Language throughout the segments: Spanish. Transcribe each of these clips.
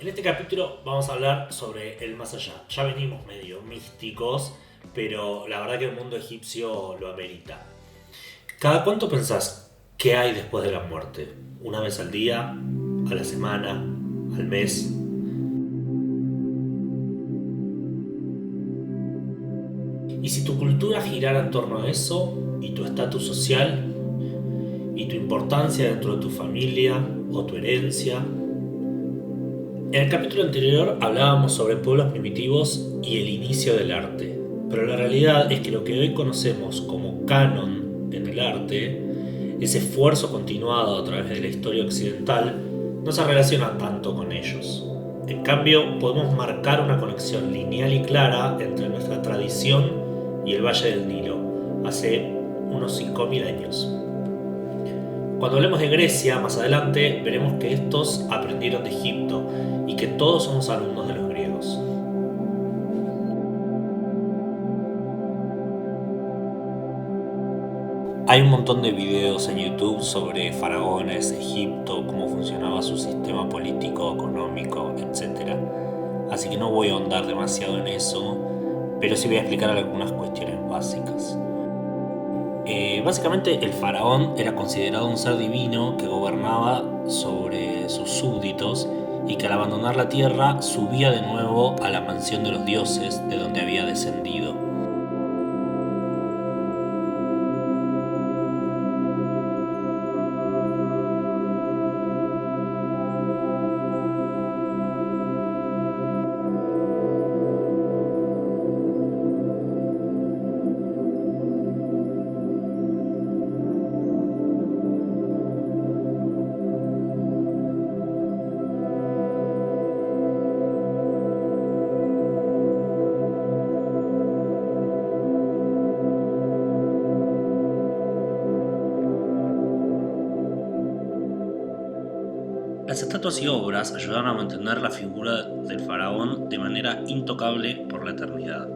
En este capítulo vamos a hablar sobre el más allá. Ya venimos medio místicos, pero la verdad que el mundo egipcio lo amerita. ¿Cada cuánto pensás que hay después de la muerte? ¿Una vez al día? ¿A la semana? ¿Al mes? Y si tu cultura girara en torno a eso, y tu estatus social, y tu importancia dentro de tu familia o tu herencia. En el capítulo anterior hablábamos sobre pueblos primitivos y el inicio del arte, pero la realidad es que lo que hoy conocemos como canon en el arte, ese esfuerzo continuado a través de la historia occidental, no se relaciona tanto con ellos. En cambio, podemos marcar una conexión lineal y clara entre nuestra tradición y el Valle del Nilo, hace unos 5000 años. Cuando hablemos de Grecia, más adelante, veremos que estos aprendieron de Egipto y que todos somos alumnos de los griegos. Hay un montón de videos en YouTube sobre faraones, Egipto, cómo funcionaba su sistema político, económico, etc. Así que no voy a ahondar demasiado en eso, pero sí voy a explicar algunas cuestiones básicas. Básicamente el faraón era considerado un ser divino que gobernaba sobre sus súbditos y que al abandonar la tierra subía de nuevo a la mansión de los dioses de donde había descendido. Las estatuas y obras ayudaron a mantener la figura del faraón de manera intocable por la eternidad.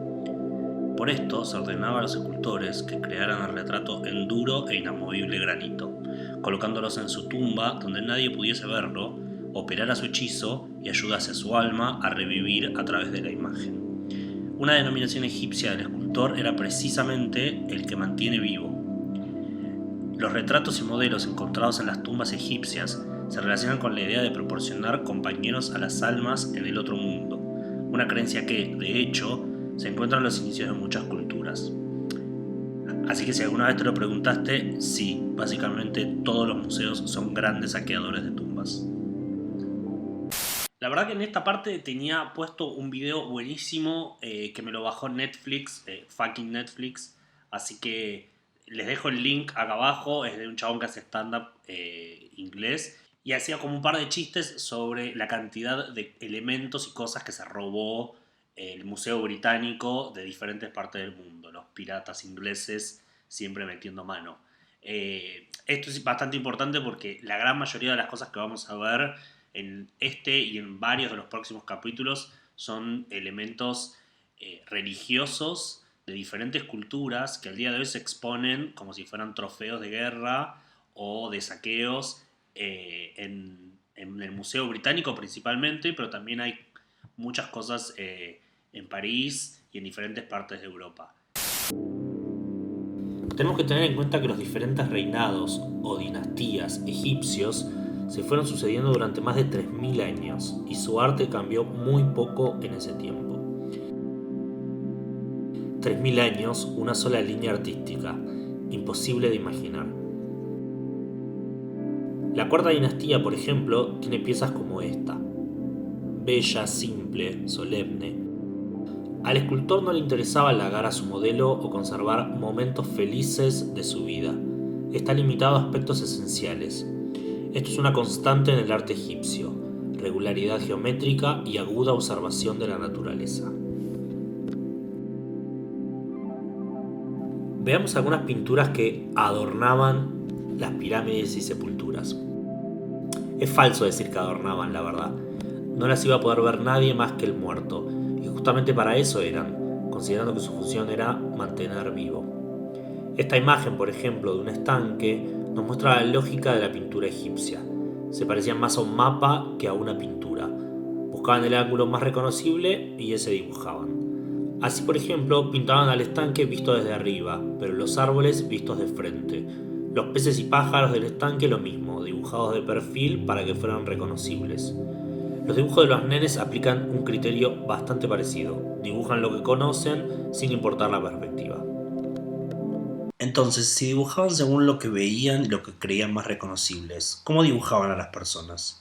Por esto se ordenaba a los escultores que crearan el retrato en duro e inamovible granito, colocándolos en su tumba donde nadie pudiese verlo, operara su hechizo y ayudase a su alma a revivir a través de la imagen. Una denominación egipcia del escultor era precisamente el que mantiene vivo. Los retratos y modelos encontrados en las tumbas egipcias se relacionan con la idea de proporcionar compañeros a las almas en el otro mundo, una creencia que, de hecho, se encuentra en los inicios de muchas culturas. Así que si alguna vez te lo preguntaste, sí, básicamente todos los museos son grandes saqueadores de tumbas. La verdad que en esta parte tenía puesto un video buenísimo que me lo bajó Netflix, fucking Netflix, así que les dejo el link acá abajo, es de un chabón que hace stand-up inglés y hacía como un par de chistes sobre la cantidad de elementos y cosas que se robó el Museo Británico de diferentes partes del mundo, los piratas ingleses siempre metiendo mano. Esto es bastante importante porque la gran mayoría de las cosas que vamos a ver en este y en varios de los próximos capítulos son elementos religiosos de diferentes culturas que al día de hoy se exponen como si fueran trofeos de guerra o de saqueos en el Museo Británico principalmente, pero también hay muchas cosas en París y en diferentes partes de Europa. Tenemos que tener en cuenta que los diferentes reinados o dinastías egipcios se fueron sucediendo durante más de 3000 años y su arte cambió muy poco en ese tiempo. 3000 años, una sola línea artística, imposible de imaginar. La cuarta dinastía, por ejemplo, tiene piezas como esta, bella, simple, solemne. Al escultor no le interesaba halagar a su modelo o conservar momentos felices de su vida. Está limitado a aspectos esenciales. Esto es una constante en el arte egipcio, regularidad geométrica y aguda observación de la naturaleza. Veamos algunas pinturas que adornaban las pirámides y sepulturas. Es falso decir que adornaban, la verdad. No las iba a poder ver nadie más que el muerto, y justamente para eso eran, considerando que su función era mantener vivo. Esta imagen, por ejemplo, de un estanque, nos muestra la lógica de la pintura egipcia. Se parecía más a un mapa que a una pintura. buscaban el ángulo más reconocible y ese dibujaban. Así, por ejemplo, pintaban al estanque visto desde arriba, pero los árboles vistos de frente. Los peces y pájaros del estanque lo mismo, dibujados de perfil para que fueran reconocibles. Los dibujos de los nenes aplican un criterio bastante parecido. Dibujan lo que conocen sin importar la perspectiva. Entonces, si dibujaban según lo que veían y lo que creían más reconocibles, ¿cómo dibujaban a las personas?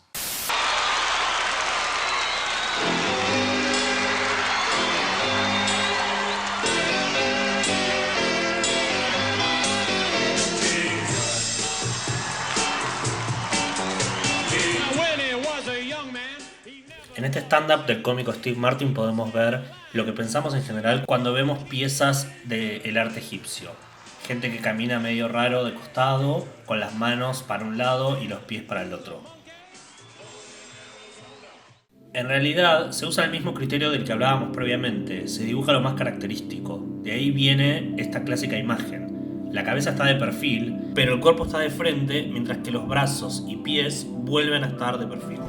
En este stand-up del cómico Steve Martin podemos ver lo que pensamos en general cuando vemos piezas del arte egipcio. Gente que camina medio raro de costado, con las manos para un lado y los pies para el otro. En realidad se usa el mismo criterio del que hablábamos previamente, se dibuja lo más característico. De ahí viene esta clásica imagen. La cabeza está de perfil, pero el cuerpo está de frente, mientras que los brazos y pies vuelven a estar de perfil.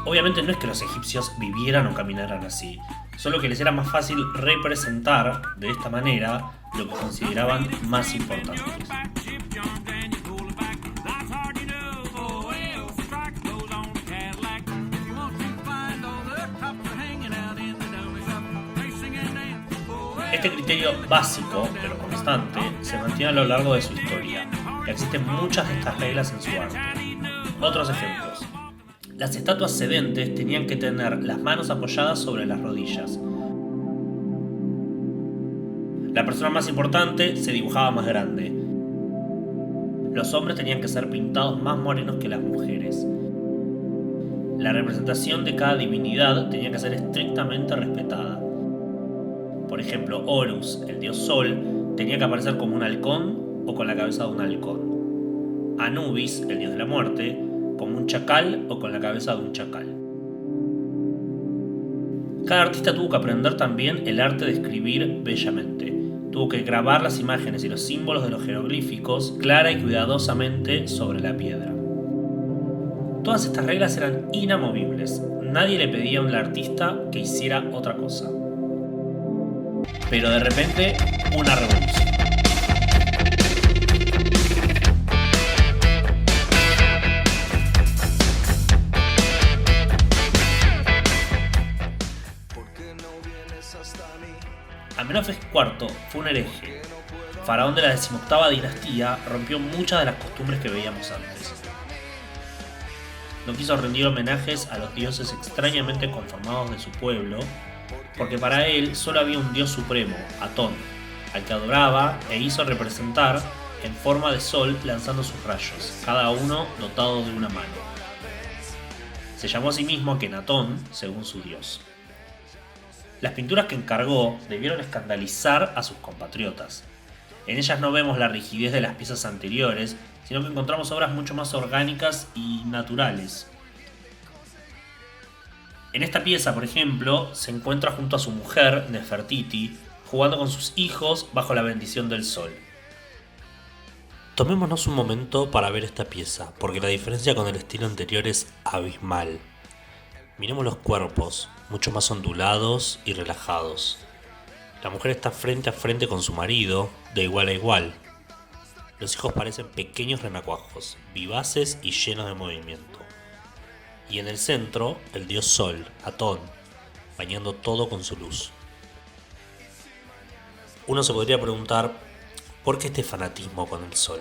Obviamente no es que los egipcios vivieran o caminaran así, solo que les era más fácil representar de esta manera lo que consideraban más importante. Este criterio básico, pero constante, se mantiene a lo largo de su historia, y existen muchas de estas reglas en su arte. Otros ejemplos. Las estatuas sedentes tenían que tener las manos apoyadas sobre las rodillas. La persona más importante se dibujaba más grande. Los hombres tenían que ser pintados más morenos que las mujeres. La representación de cada divinidad tenía que ser estrictamente respetada. Por ejemplo, Horus, el dios Sol, tenía que aparecer como un halcón o con la cabeza de un halcón. Anubis, el dios de la muerte, como un chacal o con la cabeza de un chacal. Cada artista tuvo que aprender también el arte de escribir bellamente. Tuvo que grabar las imágenes y los símbolos de los jeroglíficos clara y cuidadosamente sobre la piedra. Todas estas reglas eran inamovibles. Nadie le pedía a un artista que hiciera otra cosa. Pero de repente, una revolución. Amenofis IV fue un hereje. Faraón de la 18ª dinastía, rompió muchas de las costumbres que veíamos antes. No quiso rendir homenajes a los dioses extrañamente conformados de su pueblo, porque para él solo había un dios supremo, Atón, al que adoraba e hizo representar en forma de sol lanzando sus rayos, cada uno dotado de una mano. Se llamó a sí mismo Akenatón, según su dios. Las pinturas que encargó debieron escandalizar a sus compatriotas. En ellas no vemos la rigidez de las piezas anteriores, sino que encontramos obras mucho más orgánicas y naturales. En esta pieza, por ejemplo, se encuentra junto a su mujer, Nefertiti, jugando con sus hijos bajo la bendición del sol. Tomémonos un momento para ver esta pieza, porque la diferencia con el estilo anterior es abismal. Miremos los cuerpos, mucho más ondulados y relajados. La mujer está frente a frente con su marido, de igual a igual. Los hijos parecen pequeños renacuajos, vivaces y llenos de movimiento. Y en el centro, el dios Sol, Atón, bañando todo con su luz. Uno se podría preguntar, ¿por qué este fanatismo con el sol?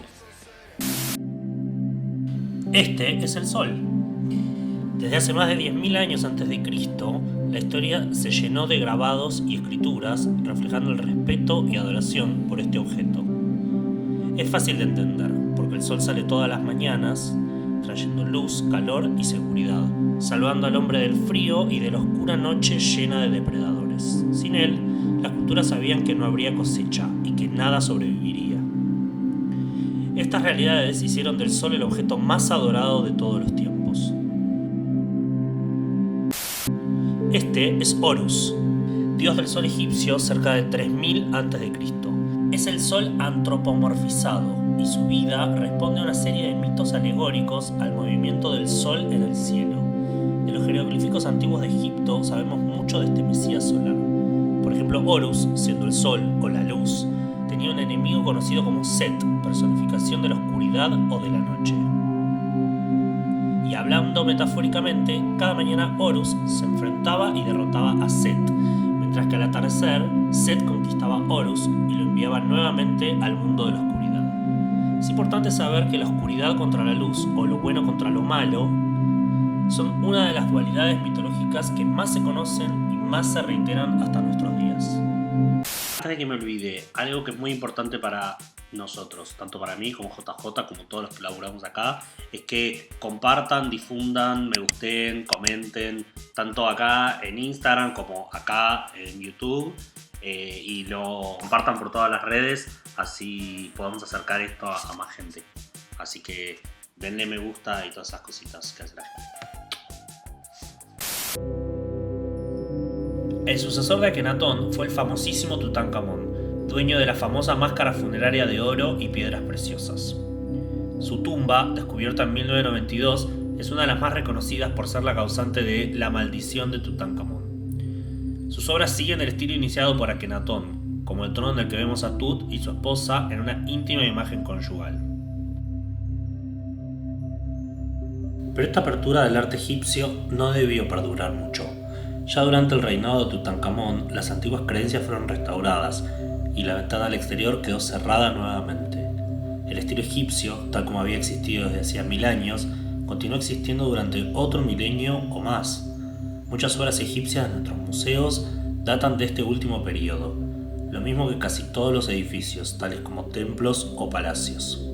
Este es el sol. Desde hace más de 10.000 años antes de Cristo, la historia se llenó de grabados y escrituras reflejando el respeto y adoración por este objeto. Es fácil de entender, porque el sol sale todas las mañanas, trayendo luz, calor y seguridad, salvando al hombre del frío y de la oscura noche llena de depredadores. Sin él, las culturas sabían que no habría cosecha y que nada sobreviviría. Estas realidades hicieron del sol el objeto más adorado de todos los tiempos. Este es Horus, dios del sol egipcio cerca de 3000 a.C. Es el sol antropomorfizado y su vida responde a una serie de mitos alegóricos al movimiento del sol en el cielo. De los jeroglíficos antiguos de Egipto sabemos mucho de este mesías solar. Por ejemplo, Horus, siendo el sol o la luz, tenía un enemigo conocido como Set, personificación de la oscuridad o de la noche. Y hablando metafóricamente, cada mañana Horus se enfrentaba y derrotaba a Set, mientras que al atardecer, Set conquistaba a Horus y lo enviaba nuevamente al mundo de la oscuridad. Es importante saber que la oscuridad contra la luz o lo bueno contra lo malo son una de las dualidades mitológicas que más se conocen y más se reiteran hasta nuestros días. Antes de que me olvide, algo que es muy importante para nosotros, tanto para mí como JJ, como todos los que laburamos acá, es que compartan, difundan, me gusten, comenten, tanto acá en Instagram como acá en YouTube, y lo compartan por todas las redes, así podamos acercar esto a más gente. Así que denle me gusta y todas esas cositas que hace la gente. El sucesor de Akenatón fue el famosísimo Tutankamón, dueño de la famosa máscara funeraria de oro y piedras preciosas. Su tumba, descubierta en 1992, es una de las más reconocidas por ser la causante de la maldición de Tutankamón. Sus obras siguen el estilo iniciado por Akenatón, como el trono en el que vemos a Tut y su esposa en una íntima imagen conyugal. Pero esta apertura del arte egipcio no debió perdurar mucho. Ya durante el reinado de Tutankamón, las antiguas creencias fueron restauradas y la ventana al exterior quedó cerrada nuevamente. El estilo egipcio, tal como había existido desde hacía 1000 años, continuó existiendo durante otro milenio o más. Muchas obras egipcias de nuestros museos datan de este último periodo, lo mismo que casi todos los edificios, tales como templos o palacios.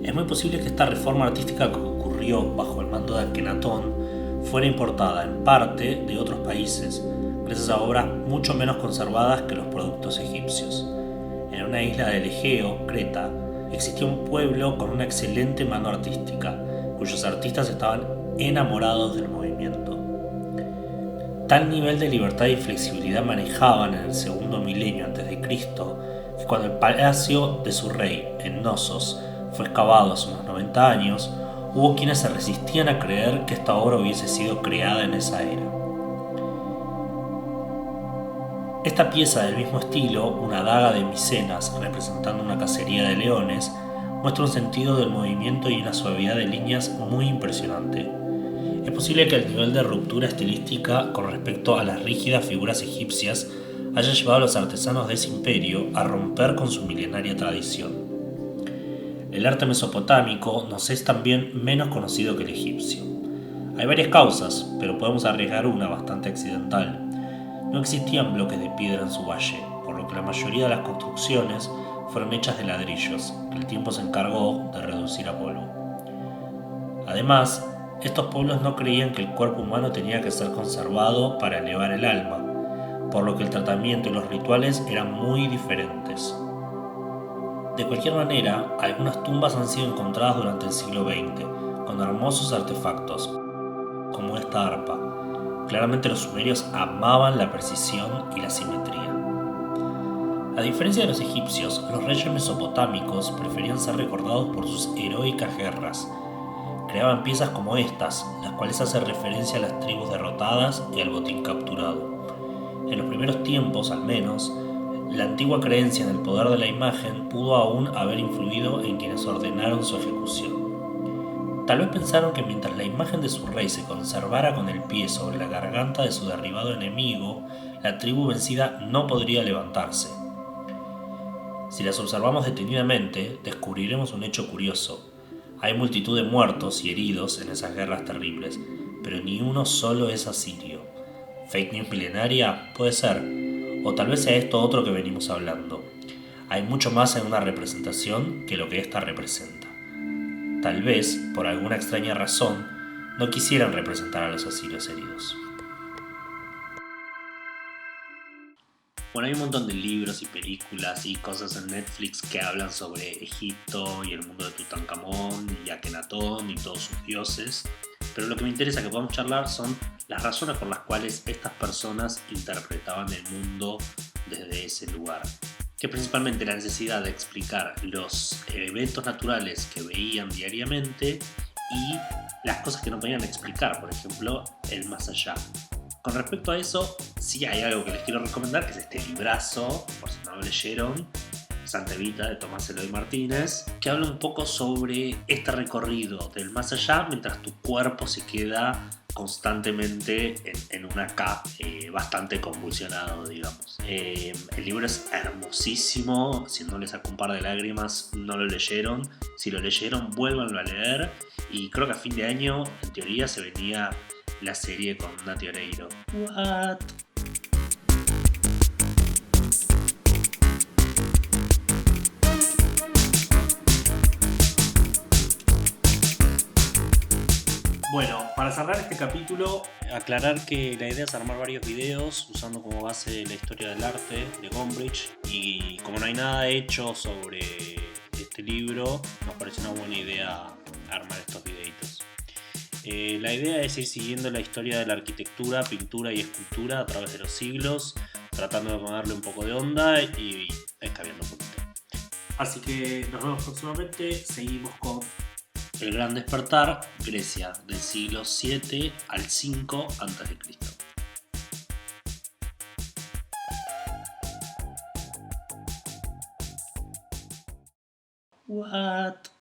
Es muy posible que esta reforma artística que ocurrió bajo el mando de Akenatón fuera importada en parte de otros países, gracias a obras mucho menos conservadas que los productos egipcios. En una isla del Egeo, Creta, existía un pueblo con una excelente mano artística, cuyos artistas estaban enamorados del movimiento. Tal nivel de libertad y flexibilidad manejaban en el segundo milenio a.C., que cuando el palacio de su rey, en Knossos, fue excavado hace unos 90 años, hubo quienes se resistían a creer que esta obra hubiese sido creada en esa era. Esta pieza del mismo estilo, una daga de Micenas representando una cacería de leones, muestra un sentido del movimiento y una suavidad de líneas muy impresionante. Es posible que el nivel de ruptura estilística con respecto a las rígidas figuras egipcias haya llevado a los artesanos de ese imperio a romper con su milenaria tradición. El arte mesopotámico nos es también menos conocido que el egipcio. Hay varias causas, pero podemos arriesgar una bastante accidental. No existían bloques de piedra en su valle, por lo que la mayoría de las construcciones fueron hechas de ladrillos, que el tiempo se encargó de reducir a polvo. Además, estos pueblos no creían que el cuerpo humano tenía que ser conservado para elevar el alma, por lo que el tratamiento y los rituales eran muy diferentes. De cualquier manera, algunas tumbas han sido encontradas durante el siglo XX, con hermosos artefactos, como esta arpa. Claramente los sumerios amaban la precisión y la simetría. A diferencia de los egipcios, los reyes mesopotámicos preferían ser recordados por sus heroicas guerras. Creaban piezas como estas, las cuales hacen referencia a las tribus derrotadas y al botín capturado. En los primeros tiempos, al menos, la antigua creencia en el poder de la imagen pudo aún haber influido en quienes ordenaron su ejecución. Tal vez pensaron que mientras la imagen de su rey se conservara con el pie sobre la garganta de su derribado enemigo, la tribu vencida no podría levantarse. Si las observamos detenidamente, descubriremos un hecho curioso. Hay multitud de muertos y heridos en esas guerras terribles, pero ni uno solo es asirio. ¿Fake news milenaria? Puede ser. O tal vez sea esto otro que venimos hablando. Hay mucho más en una representación que lo que ésta representa. Tal vez, por alguna extraña razón, no quisieran representar a los asirios heridos. Bueno, hay un montón de libros y películas y cosas en Netflix que hablan sobre Egipto y el mundo de Tutankamón y Akenatón y todos sus dioses. Pero lo que me interesa que podamos charlar son las razones por las cuales estas personas interpretaban el mundo desde ese lugar. Que es principalmente la necesidad de explicar los eventos naturales que veían diariamente y las cosas que no podían explicar, por ejemplo, el más allá. Con respecto a eso, sí hay algo que les quiero recomendar, que es este librazo, por si no lo leyeron, Santa Evita, de Tomás Eloy Martínez, que habla un poco sobre este recorrido del más allá mientras tu cuerpo se queda constantemente en una K, bastante convulsionado, digamos. El libro es hermosísimo, si no les saco un par de lágrimas, no lo leyeron. Si lo leyeron, vuélvanlo a leer. Y creo que a fin de año, en teoría, se venía la serie con Nati Oreiro. What? Bueno, para cerrar este capítulo, aclarar que la idea es armar varios videos usando como base la historia del arte de Gombrich, y como no hay nada hecho sobre este libro, nos pareció una buena idea armar estos videitos. La idea es ir siguiendo la historia de la arquitectura, pintura y escultura a través de los siglos, tratando de ponerle un poco de onda y escabeando un poquito. Así que nos vemos próximamente, seguimos con El Gran Despertar, Grecia, del siglo 7 al 5 a.C. What?